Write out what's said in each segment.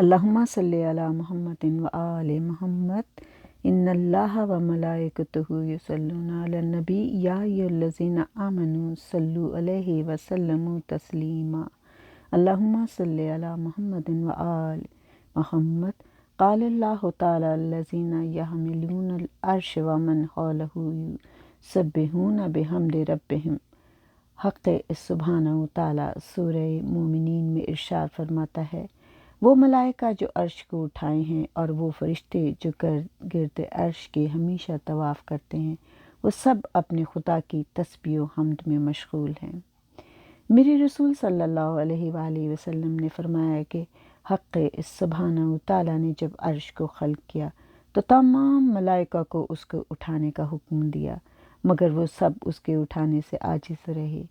اللہم صلی علی محمد و آل محمد ان اللہ و ملائکتہ یصلون علی النبی یا ایھا الذین آمنوا صلوا علیہ وسلموا تسلیما اللہم صلی علی محمد و آل محمد قال اللہ تعالی الذین یحملون العرش ومن حولہ یسبحون بحمد ربہم۔ حق سبحانہ و تعالیٰ سورہ مومنین میں ارشاد فرماتا ہے، وہ ملائکہ جو عرش کو اٹھائے ہیں اور وہ فرشتے جو گرد عرش کے ہمیشہ طواف کرتے ہیں، وہ سب اپنے خدا کی تسبیح و حمد میں مشغول ہیں۔ میرے رسول صلی اللہ علیہ وآلہ وسلم نے فرمایا کہ حق سبحانہ و تعالیٰ نے جب عرش کو خلق کیا تو تمام ملائکہ کو اس کو اٹھانے کا حکم دیا، مگر وہ سب اس کے اٹھانے سے عاجز رہے۔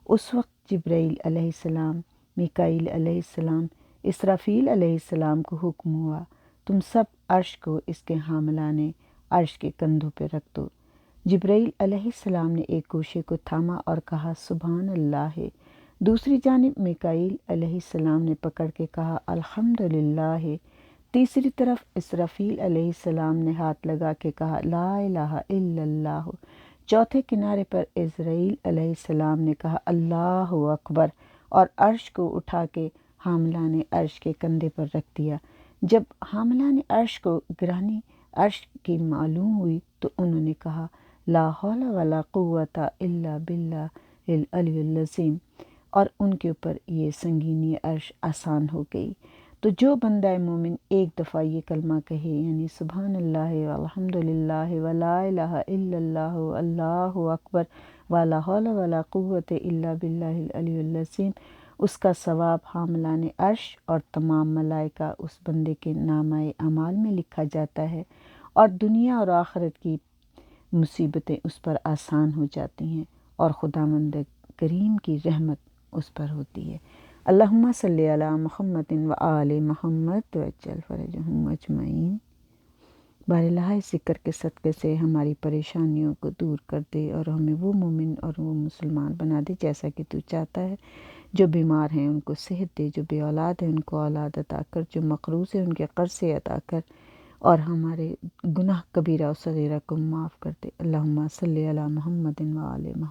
اس وقت جبرائیل علیہ السلام، میکائیل علیہ السلام، اسرافیل علیہ السلام کو حکم ہوا، تم سب عرش کو اس کے حاملان عرش کے کندھوں پہ رکھ دو۔ جبرائیل علیہ السلام نے ایک گوشے کو تھاما اور کہا سبحان اللہ، دوسری جانب میکائیل علیہ السلام نے پکڑ کے کہا الحمدللہ، تیسری طرف اسرافیل علیہ السلام نے ہاتھ لگا کے کہا لا الہ الا اللہ، چوتھے کنارے پر عزرائیل علیہ السلام نے کہا اللہ اکبر اور عرش کو اٹھا کے حاملان عرش کے کندھے پر رکھ دیا۔ جب حاملان عرش کو گرانی عرش کی معلوم ہوئی تو انہوں نے کہا لا حول ولا قوت الا باللہ العلی العظیم، اور ان کے اوپر یہ سنگینی عرش آسان ہو گئی۔ تو جو بندہ مومن ایک دفعہ یہ کلمہ کہے، یعنی سبحان اللہ والحمدللہ ولا الہ الا اللہ اللہ اکبر ولا حول ولا قوت الا باللہ العلی العظیم، اس کا ثواب حاملان عرش اور تمام ملائکہ اس بندے کے نامہ اعمال میں لکھا جاتا ہے، اور دنیا اور آخرت کی مصیبتیں اس پر آسان ہو جاتی ہیں، اور خداوند کریم کی رحمت اس پر ہوتی ہے۔ اللہم صلی علی محمد و آل محمد وعجل فرجہم اجمعین۔ بار الہ اس ذکر کے صدقے سے ہماری پریشانیوں کو دور کر دے اور ہمیں وہ مومن اور وہ مسلمان بنا دے جیسا کہ تو چاہتا ہے۔ جو بیمار ہیں ان کو صحت دے، جو بے اولاد ہیں ان کو اولاد عطا کر، جو مقروض ہیں ان کے قرض سے عطا کر، اور ہمارے گناہ کبیرہ و صغیرہ کو معاف کر دے۔ اللہم صلی علی محمد و آل محمد۔